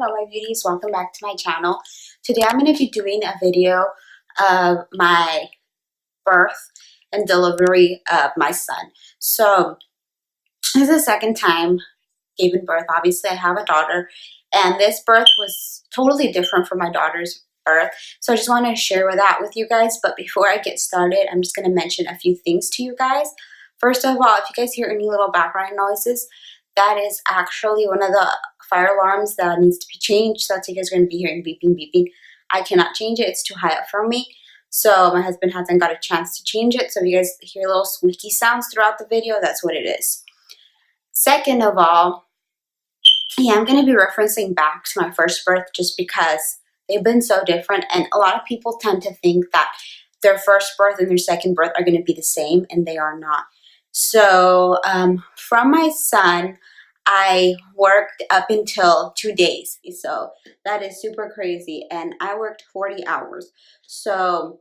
Hello my beauties, welcome back to my channel. Today I'm going to be doing a video of my birth and delivery of my son. So this is the second time giving birth. Obviously I have a daughter and this birth was totally different from my daughter's birth. So I just wanted to share that with you guys. But before I get started, I'm just going to mention a few things to you guys. First of all, if you guys hear any little background noises, that is actually one of the fire alarms that needs to be changed. So that's you guys are going to be hearing beeping, beeping. I cannot change it. It's too high up for me. So my husband hasn't got a chance to change it. So if you guys hear little squeaky sounds throughout the video, that's what it is. Second of all, yeah, I'm going to be referencing back to my first birth just because they've been so different. And a lot of people tend to think that their first birth and their second birth are going to be the same, and they are not. So from my son, I worked up until 2 days. So that is super crazy. And I worked 40 hours. So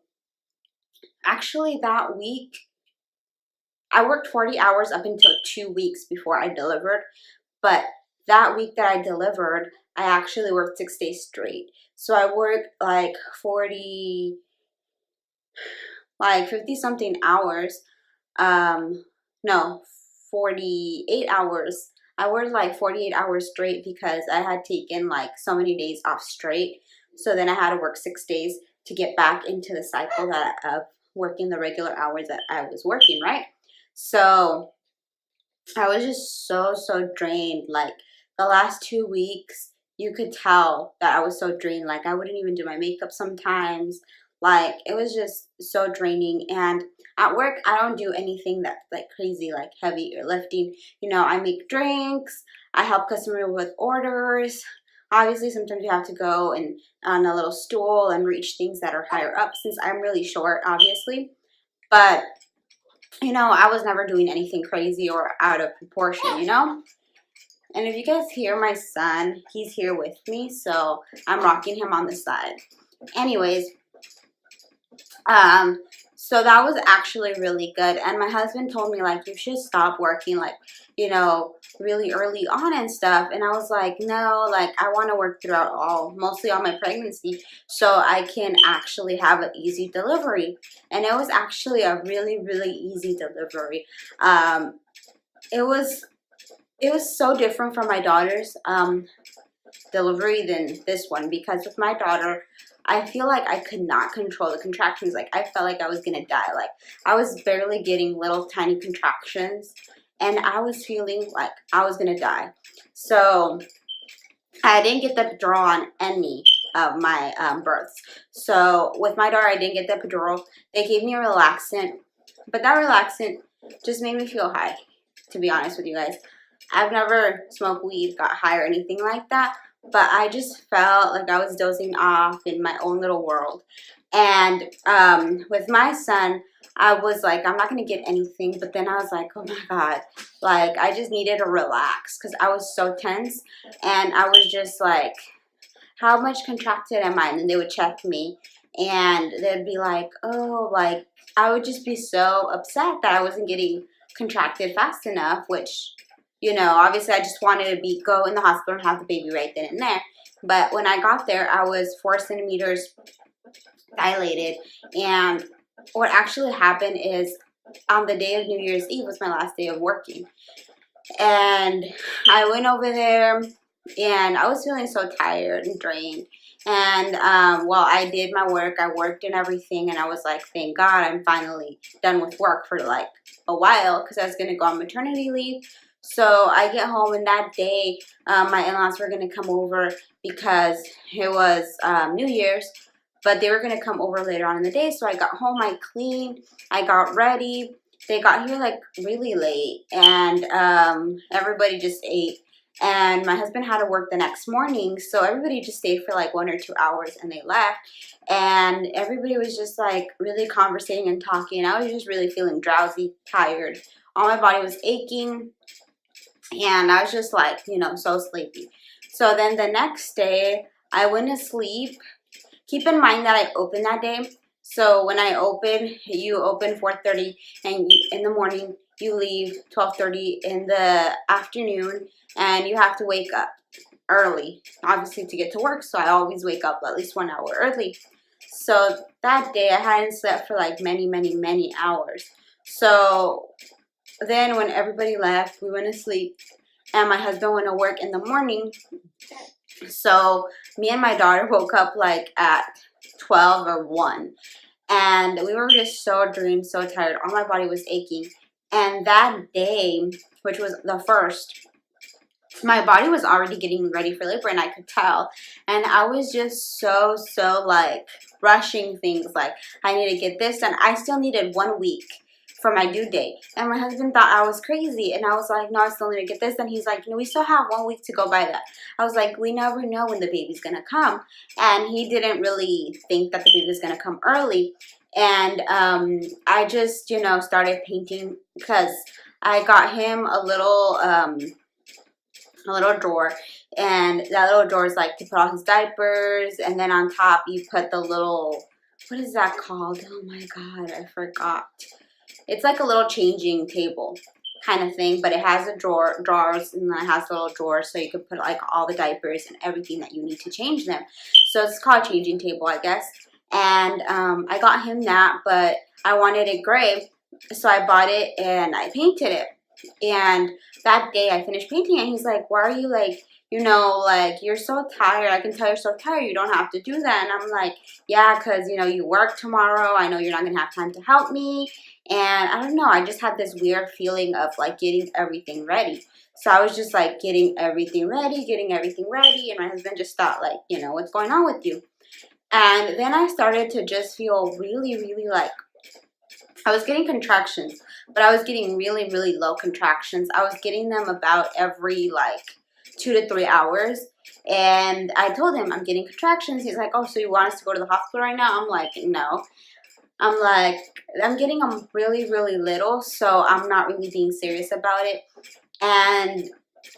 actually that week, I worked 40 hours up until 2 weeks before I delivered. But that week that I delivered, I actually worked 6 days straight. So I worked like 50 something hours. No, 48 hours. I worked like 48 hours straight because I had taken like so many days off straight. So then I had to work 6 days to get back into the cycle that of working the regular hours that I was working, right? So I was just so drained. Like the last 2 weeks, you could tell that I was so drained. Like I wouldn't even do my makeup sometimes. Like it was just so draining. And at work, I don't do anything that's like crazy, like heavy or lifting. You know, I make drinks. I help customers with orders. Obviously, sometimes you have to go and on a little stool and reach things that are higher up since I'm really short, obviously. But you know, I was never doing anything crazy or out of proportion, you know? And if you guys hear my son, he's here with me, so I'm rocking him on the side. Anyways, so that was actually really good. And my husband told me, like, you should stop working, like, you know, really early on and stuff. And I was like, no, like, I want to work throughout mostly all my pregnancy, so I can actually have an easy delivery. And it was actually a really easy delivery. It was so different from my daughter's delivery than this one, because with my daughter, I feel like I could not control the contractions. Like I felt like I was gonna die. Like I was barely getting little tiny contractions and I was feeling like I was gonna die. So I didn't get the epidural on any of my births. So with my daughter, I didn't get the epidural. They gave me a relaxant, but that relaxant just made me feel high, to be honest with you guys. I've never smoked weed, got high or anything like that, but I just felt like I was dozing off in my own little world. And with my son, I was like, I'm not going to get anything. But then I was like, oh my God, like I just needed to relax because I was so tense. And I was just like, how much contracted am I? And then they would check me and they'd be like, oh, like I would just be so upset that I wasn't getting contracted fast enough, which, you know, obviously I just wanted to go in the hospital and have the baby right then and there. But when I got there, I was 4 centimeters dilated. And what actually happened is on the day of New Year's Eve was my last day of working. And I went over there and I was feeling so tired and drained. And well, I did my work. I worked and everything. And I was like, thank God I'm finally done with work for like a while because I was going to go on maternity leave. So I get home, and that day my in-laws were going to come over because it was New Year's, but they were going to come over later on in the day. So I got home, I cleaned, I got ready. They got here like really late, and everybody just ate. And my husband had to work the next morning, so everybody just stayed for like 1 or 2 hours and they left. And everybody was just like really conversating and talking. I was just really feeling drowsy, tired. All my body was aching. And I was just like, you know, so sleepy. So then the next day, I went to sleep. Keep in mind that I opened that day. So when I open, you open 4:30 and in the morning, you leave 12:30 in the afternoon, and you have to wake up early, obviously, to get to work. So I always wake up at least 1 hour early. So that day I hadn't slept for like many hours. So then when everybody left, we went to sleep, and my husband went to work in the morning. So me and my daughter woke up like at 12 or 1. And we were just so drained, so tired. All my body was aching. And that day, which was the first, my body was already getting ready for labor, and I could tell. And I was just so like rushing things. Like, I need to get this done. I still needed 1 week for my due date, and my husband thought I was crazy, and I was like, no, I still need to get this done. He's like, no, we still have 1 week to go by that. I was like, we never know when the baby's gonna come. And he didn't really think that the baby was gonna come early. And I just, you know, started painting, because I got him a little drawer, and that little drawer is like to put all his diapers, and then on top you put the little, what is that called? Oh my god, I forgot. It's like a little changing table kind of thing, but it has a drawers, and then it has a little drawer, so you can put like all the diapers and everything that you need to change them. So it's called a changing table, I guess. And I got him that, but I wanted it gray, so I bought it and I painted it. And that day I finished painting, and he's like, why are you like, you know, like, you're so tired. I can tell you're so tired. You don't have to do that. And I'm like, yeah, because, you know, you work tomorrow. I know you're not going to have time to help me. And I don't know. I just had this weird feeling of, like, getting everything ready. So I was just, like, getting everything ready. And my husband just thought, like, you know, what's going on with you? And then I started to just feel really, like, I was getting contractions. But I was getting really low contractions. I was getting them about every, like, 2 to 3 hours. And I told him, I'm getting contractions. He's like, oh, so you want us to go to the hospital right now? I'm like, no. I'm like, I'm getting them really little, so I'm not really being serious about it. And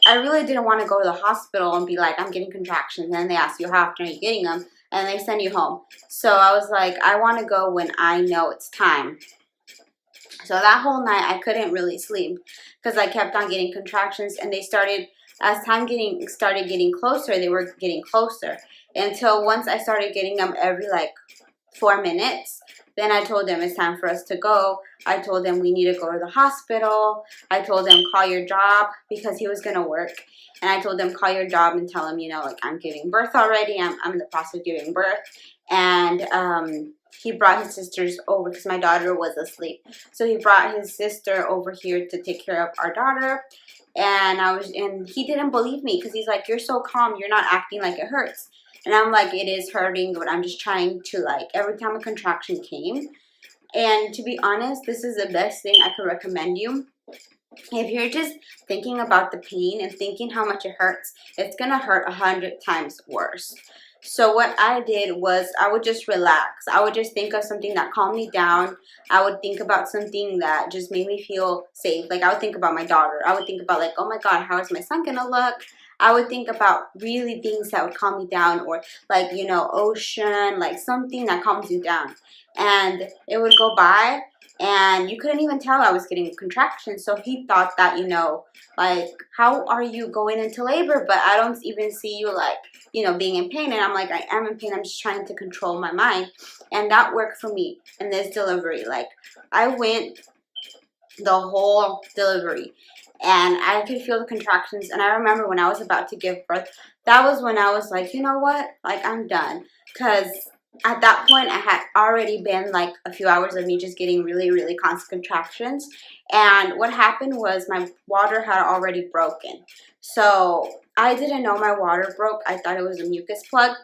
I really didn't want to go to the hospital and be like, I'm getting contractions. And then they ask you, how often are you getting them? And they send you home. So I was like, I want to go when I know it's time. So that whole night I couldn't really sleep, because I kept on getting contractions, and they started, as time started getting closer, they were getting closer, until once I started getting them every like 4 minutes. Then I told them it's time for us to go. I told them we need to go to the hospital. I told them call your job, because he was gonna work. And I told them call your job and tell them, you know, like, I'm giving birth already. I'm in the process of giving birth. And he brought his sisters over, because my daughter was asleep. So he brought his sister over here to take care of our daughter. And he didn't believe me, because he's like, you're so calm. You're not acting like it hurts. And I'm like, it is hurting, but I'm just trying to, like, every time a contraction came. And to be honest, this is the best thing I could recommend you. If you're just thinking about the pain and thinking how much it hurts, it's going to hurt 100 times worse. So what I did was I would just relax. I would just think of something that calmed me down. I would think about something that just made me feel safe. Like, I would think about my daughter. I would think about, like, oh my God, how is my son going to look? I would think about really things that would calm me down, or like, you know, ocean, like something that calms you down. And it would go by, and you couldn't even tell I was getting contractions. So he thought that, you know, like, how are you going into labor, but I don't even see you, like, you know, being in pain. And I'm like, I am in pain. I'm just trying to control my mind. And that worked for me in this delivery. Like, I went the whole delivery, and I could feel the contractions. And I remember when I was about to give birth, that was when I was like, you know what? Like, I'm done. Because at that point, I had already been like a few hours of me just getting really constant contractions. And what happened was my water had already broken. So I didn't know my water broke. I thought it was a mucus plug.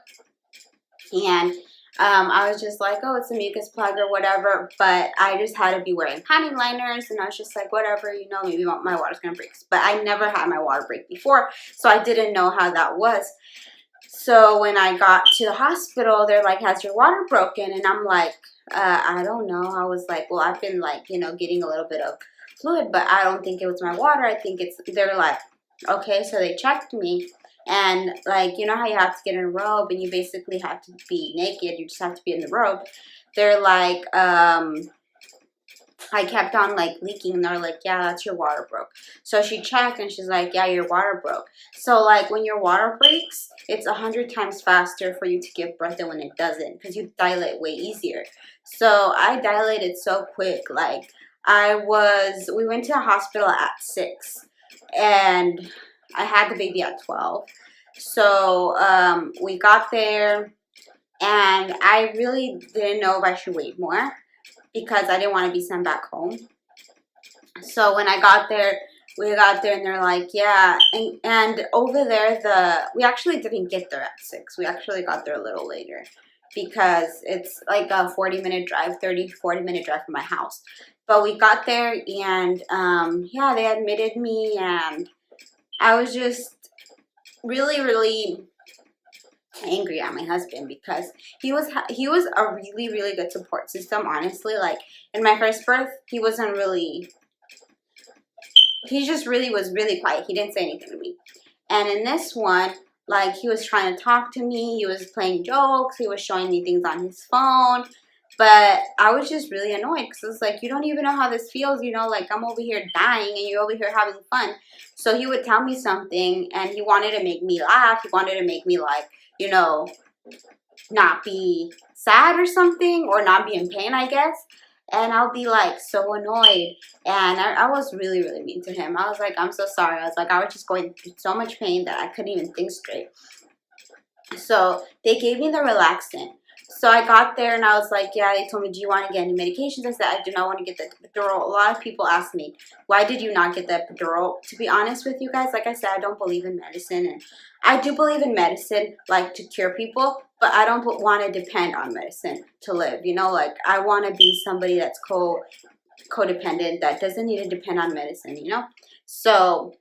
And I was just like, oh, it's a mucus plug or whatever. But I just had to be wearing panty liners. And I was just like, whatever, you know, maybe my water's going to break. But I never had my water break before. So I didn't know how that was. So when I got to the hospital, they're like, has your water broken? And I'm like, I don't know. I was like, well, I've been like, you know, getting a little bit of fluid, but I don't think it was my water. I think it's, they're like, okay. So they checked me. And like, you know how you have to get in a robe and you basically have to be naked. You just have to be in the robe. They're like, I kept on like leaking, and they're like, yeah, that's your water broke. So she checked and she's like, yeah, your water broke. So like when your water breaks, it's 100 times faster for you to give birth than when it doesn't, because you dilate way easier. So I dilated so quick. Like we went to a hospital at 6, and I had the baby at 12. So we got there, and I really didn't know if I should wait more because I didn't want to be sent back home. So when I got there, we got there and they're like, yeah. And over there, we actually didn't get there at 6. We actually got there a little later because it's like a 40-minute drive, 40-minute drive from my house. But we got there, and yeah, they admitted me, and I was just really, really angry at my husband because he was a really, really good support system, honestly. Like in my first birth, he wasn't really, he just really was really quiet. He didn't say anything to me. And in this one, like, he was trying to talk to me, he was playing jokes, he was showing me things on his phone. But I was just really annoyed because it's like, you don't even know how this feels, you know, like I'm over here dying and you're over here having fun. So he would tell me something and he wanted to make me laugh. He wanted to make me, like, you know, not be sad or something, or not be in pain, I guess. And I'll be like so annoyed. And I was really, really mean to him. I was like, I'm so sorry. I was like, I was just going through so much pain that I couldn't even think straight. So they gave me the relaxant. So I got there and I was like, yeah, they told me, do you want to get any medications? I said, I do not want to get the epidural. A lot of people ask me, why did you not get the epidural? To be honest with you guys, like I said, I don't believe in medicine. And I do believe in medicine, like to cure people, but I don't want to depend on medicine to live. You know, like I want to be somebody that's codependent, that doesn't need to depend on medicine, you know? So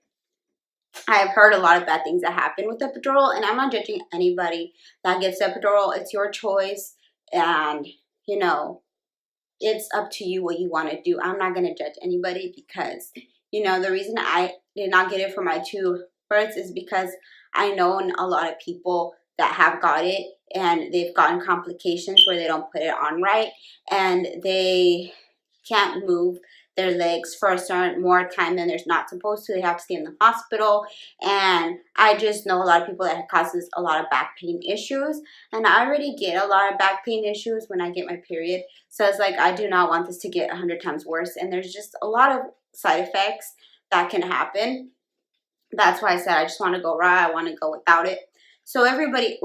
I've heard a lot of bad things that happen with epidural, and I'm not judging anybody that gets epidural. It's your choice, and you know, it's up to you what you want to do. I'm not going to judge anybody because, you know, the reason I did not get it for my 2 births is because I know a lot of people that have got it and they've gotten complications where they don't put it on right, and they can't move their legs for a certain more time than they're not supposed to. They have to stay in the hospital. And I just know a lot of people that it causes a lot of back pain issues. And I already get a lot of back pain issues when I get my period. So it's like, I do not want this to get 100 times worse. And there's just a lot of side effects that can happen. That's why I said I just want to go raw. I want to go without it. So everybody's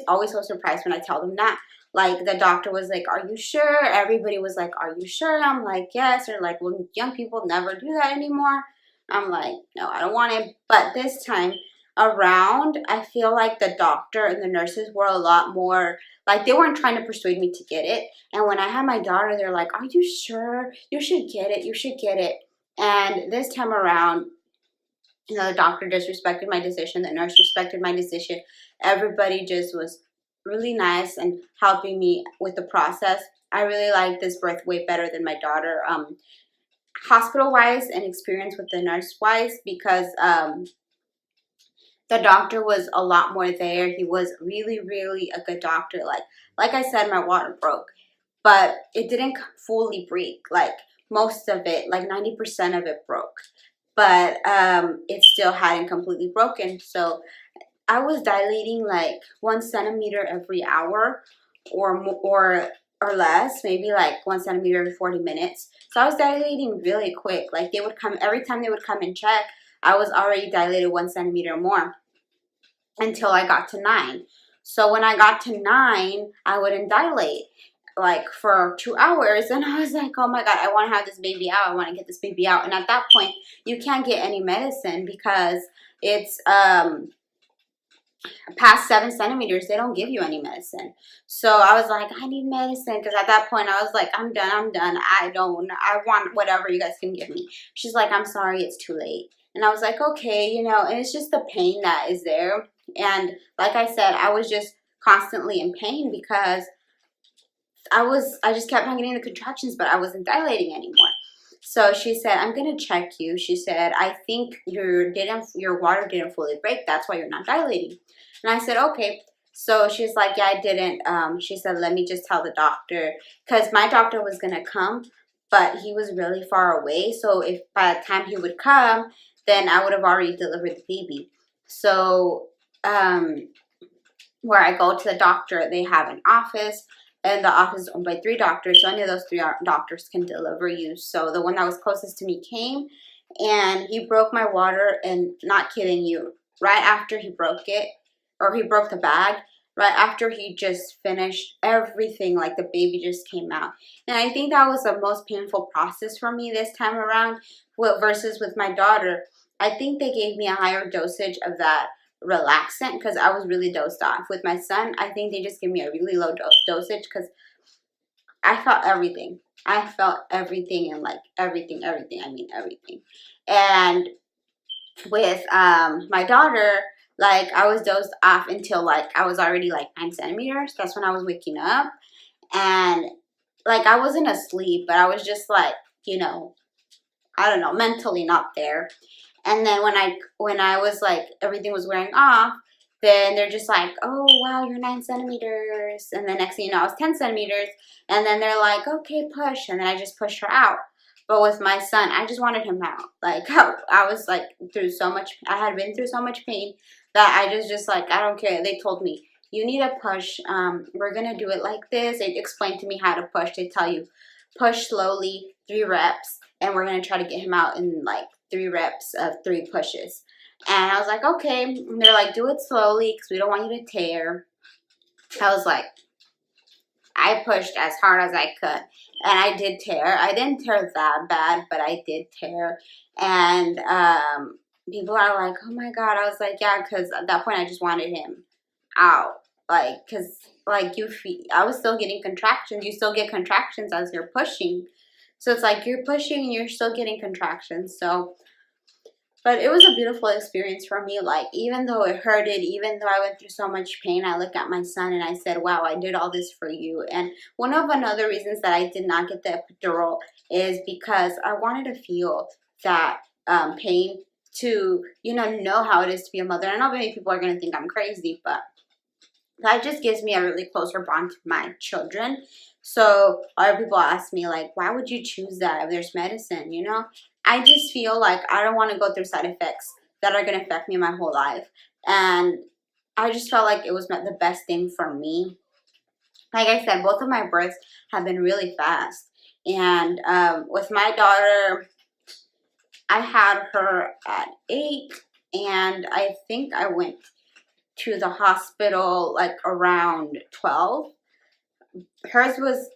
always so surprised when I tell them that. Like, the doctor was like, are you sure? Everybody was like, are you sure? I'm like, yes. They're like, well, young people never do that anymore. I'm like, no, I don't want it. But this time around, I feel like the doctor and the nurses were a lot more, like, they weren't trying to persuade me to get it. And when I had my daughter, they're like, are you sure? You should get it. You should get it. And this time around, you know, the doctor just respected my decision. The nurse respected my decision. Everybody just was really nice and helping me with the process. I really like this birth way better than my daughter, hospital-wise and experience with the nurse-wise, because the doctor was a lot more there. He was really, really a good doctor. Like I said, my water broke, but it didn't fully break. Like most of it, like 90% of it broke, but it still hadn't completely broken. So I was dilating like 1 centimeter every hour, or less, maybe like 1 centimeter every 40 minutes. So I was dilating really quick. Like, they would come every time they would come and check. I was already dilated 1 centimeter more until I got to 9. So when I got to 9, I wouldn't dilate like for 2 hours, and I was like, oh my god, I want to have this baby out. I want to get this baby out. And at that point, you can't get any medicine because it's past 7 centimeters. They don't give you any medicine. So I was like, I need medicine, because at that point I was like, I'm done. I want whatever you guys can give me. She's like, I'm sorry, it's too late. And I was like, okay, you know. And it's just the pain that is there. And like I said, I was just constantly in pain because I just kept on getting the contractions, but I wasn't dilating anymore. So she said, I'm going to check you. She said, I think your water didn't fully break. That's why you're not dilating. And I said, okay. So she's like, yeah, I didn't. She said, let me just tell the doctor, because my doctor was going to come, but he was really far away. So if by the time he would come, then I would have already delivered the baby. So where I go to the doctor, they have an office, and the office is owned by 3 doctors. So any of those 3 doctors can deliver you. So the one that was closest to me came, and he broke my water, and not kidding you, right after he broke it, or he broke the bag, right after he just finished everything, like the baby just came out. And I think that was the most painful process for me this time around, versus with my daughter. I think they gave me a higher dosage of that relaxant because I was really dosed off. With my son, I think they just give me a really low dosage because I felt everything. I felt everything, and like everything, I mean everything. And with my daughter, like I was dosed off until like I was already like 9 centimeters. That's when I was waking up, and like I wasn't asleep, but I was just like, you know, I don't know, mentally not there. And then when I was like everything was wearing off, then they're just like, oh wow, you're 9 centimeters. And then next thing you know, I was 10 centimeters. And then they're like, okay, push. And then I just pushed her out. But with my son, I just wanted him out. Like I was like through so much, I had been through so much pain that I just like, I don't care. They told me, you need a push. We're gonna do it like this. They explained to me how to push. They tell you, push slowly, 3 reps, and we're gonna try to get him out in like 3 reps of 3 pushes. And I was like, okay. And they're like, do it slowly because we don't want you to tear. I was like, I pushed as hard as I could. And I did tear. I didn't tear that bad, but I did tear. And people are like, oh my God. I was like, yeah, because at that point I just wanted him out. Like, because like I was still getting contractions. You still get contractions as you're pushing. So it's like you're pushing and you're still getting contractions. So, but it was a beautiful experience for me. Like, even though it hurted, even though I went through so much pain, I look at my son and I said, wow, I did all this for you. And one of another reasons that I did not get the epidural is because I wanted to feel that pain to, you know how it is to be a mother. I know many people are going to think I'm crazy, but that just gives me a really closer bond to my children. So other people ask me like, why would you choose that if there's medicine, you know? I just feel like I don't want to go through side effects that are going to affect me my whole life. And I just felt like it was the best thing for me. Like I said, both of my births have been really fast. And with my daughter, I had her at 8, and I think I went to the hospital like around 12. Hers was,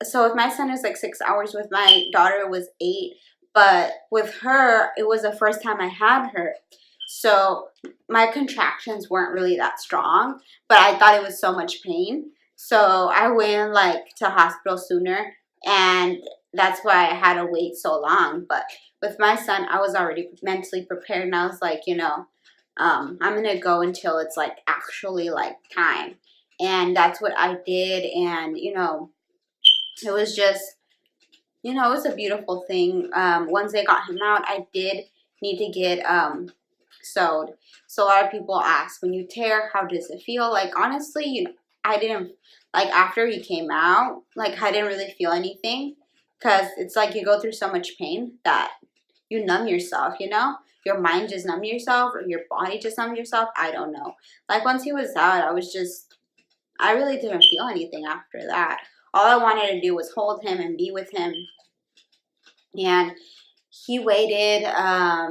so with my son it was like 6 hours. With my daughter it was 8. But with her, it was the first time I had her. So my contractions weren't really that strong, but I thought it was so much pain. So I went like to hospital sooner, and that's why I had to wait so long. But with my son, I was already mentally prepared, and I was like, I'm gonna go until it's like actually like time. And that's what I did. And it was just, it was a beautiful thing. Once they got him out, I did need to get sewed. So a lot of people ask, when you tear, how does it feel? Like, honestly, I didn't, like, after he came out, like, I didn't really feel anything, because it's like you go through so much pain that you numb yourself, your mind just numb yourself, or your body just numb yourself. I don't know. Like, once he was out, I really didn't feel anything after that. All I wanted to do was hold him and be with him. And he weighed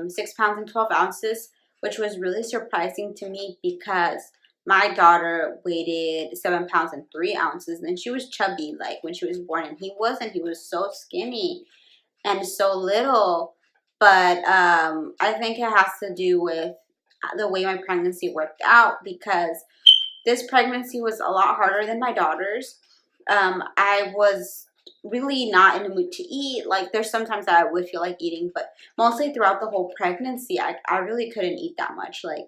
6 pounds and 12 ounces, which was really surprising to me because my daughter weighed 7 pounds and 3 ounces, and she was chubby like when she was born, and he wasn't. He was so skinny and so little. But I think it has to do with the way my pregnancy worked out, because this pregnancy was a lot harder than my daughter's. I was really not in the mood to eat. Like, there's sometimes that I would feel like eating, but mostly throughout the whole pregnancy, I really couldn't eat that much. Like,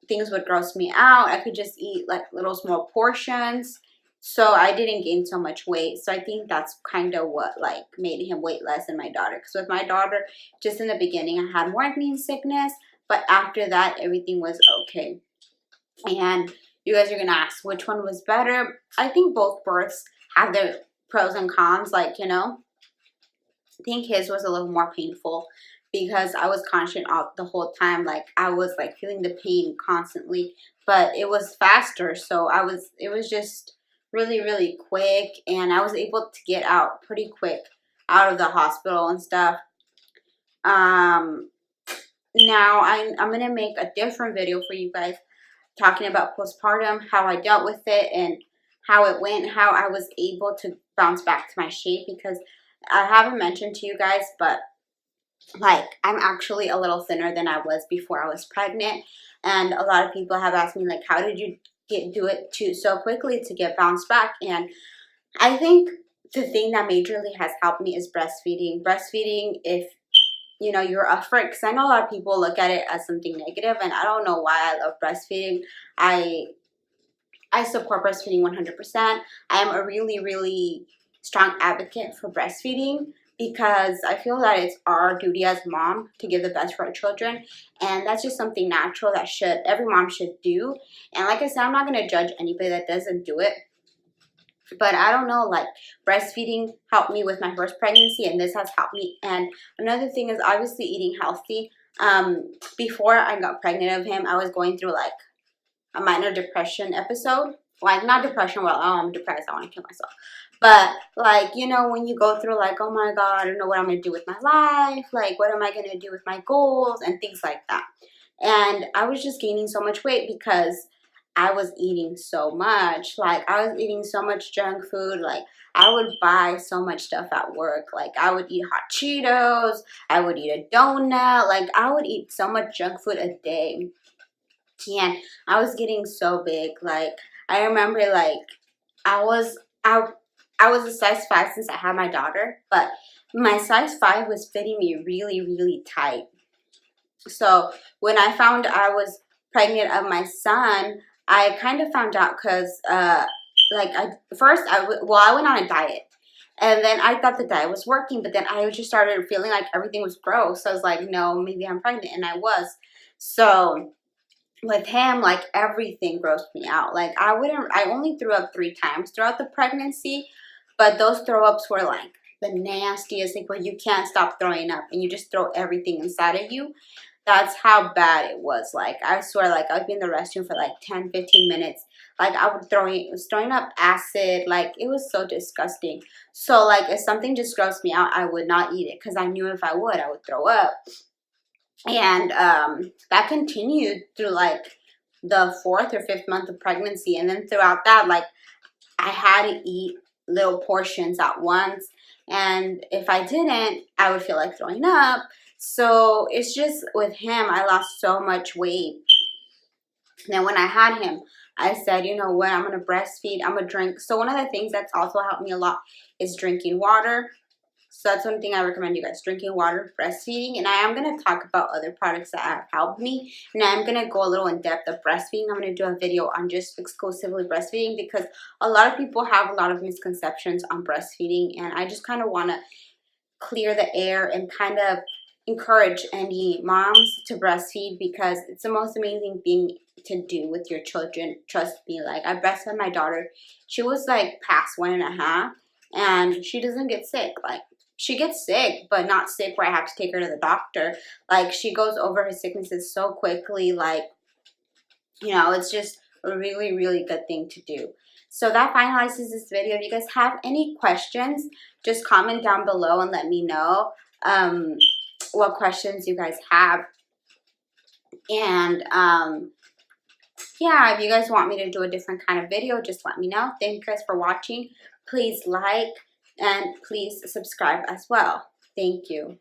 things would gross me out. I could just eat like little small portions. So I didn't gain so much weight. So I think that's kind of what like made him weight less than my daughter. Because with my daughter, just in the beginning, I had morning sickness, but after that, everything was okay. And you guys are gonna ask which one was better. I think both births have their pros and cons, like, think his was a little more painful because I was conscious out the whole time. Like I was like feeling the pain constantly, but it was faster. So it was just really, really quick, and I was able to get out pretty quick out of the hospital and stuff. Um, Now I'm going to make a different video for you guys talking about postpartum, how I dealt with it and how it went, how I was able to bounce back to my shape, because I haven't mentioned to you guys, but like I'm actually a little thinner than I was before I was pregnant. And a lot of people have asked me like, how did you do it so quickly to get bounced back? And I think the thing that majorly has helped me is breastfeeding. Breastfeeding, if you know you're up for it, because I know a lot of people look at it as something negative, and I don't know why I love breastfeeding. I support breastfeeding 100%. I am a really, really strong advocate for breastfeeding because I feel that it's our duty as mom to give the best for our children, and that's just something natural that every mom should do. And like I said, I'm not going to judge anybody that doesn't do it, but I don't know, like breastfeeding helped me with my first pregnancy, and this has helped me. And another thing is obviously eating healthy. Before I got pregnant of him, I was going through like a minor depression episode. Like not depression, well, oh, I'm depressed, I want to kill myself. But like, you know, when you go through like, oh my God, I don't know what I'm going to do with my life. Like, what am I going to do with my goals and things like that. And I was just gaining so much weight because I was eating so much. Like I was eating so much junk food. Like I would buy so much stuff at work. Like I would eat hot Cheetos. I would eat a donut. Like I would eat so much junk food a day. And I was getting so big. Like I remember like I was I I was a size 5 since I had my daughter, but my size 5 was fitting me really, really tight. So when I found I was pregnant of my son, I kind of found out because like I went on a diet. And then I thought the diet was working, but then I just started feeling like everything was gross. So I was like, no, maybe I'm pregnant, and I was. So with him, like everything grossed me out. Like I only threw up 3 times throughout the pregnancy, but those throw ups were like the nastiest, like where you can't stop throwing up and you just throw everything inside of you. That's how bad it was. Like I swear, like I'd be in the restroom for like 10-15 minutes. Like I was throwing up acid. Like it was so disgusting. So like if something just grossed me out, I would not eat it because I knew if I would throw up. And that continued through like the 4th or 5th month of pregnancy. And then throughout that, like I had to eat little portions at once. And if I didn't, I would feel like throwing up. So it's just with him, I lost so much weight. Then when I had him, I said, you know what, I'm going to breastfeed, I'm going to drink. So one of the things that's also helped me a lot is drinking water. So that's one thing I recommend you guys, drinking water, breastfeeding. And I am going to talk about other products that have helped me. And I'm going to go a little in depth of breastfeeding. I'm going to do a video on just exclusively breastfeeding because a lot of people have a lot of misconceptions on breastfeeding. And I just kind of want to clear the air and kind of encourage any moms to breastfeed because it's the most amazing thing to do with your children. Trust me, like I breastfed my daughter. She was like past 1.5 and she doesn't get sick. Like she gets sick, but not sick where I have to take her to the doctor. Like she goes over her sicknesses so quickly. Like, you know, it's just a really, really good thing to do. So that finalizes this video. If you guys have any questions, just comment down below and let me know what questions you guys have. And yeah, if you guys want me to do a different kind of video, just let me know. Thank you guys for watching. Please like and please subscribe as well. Thank you.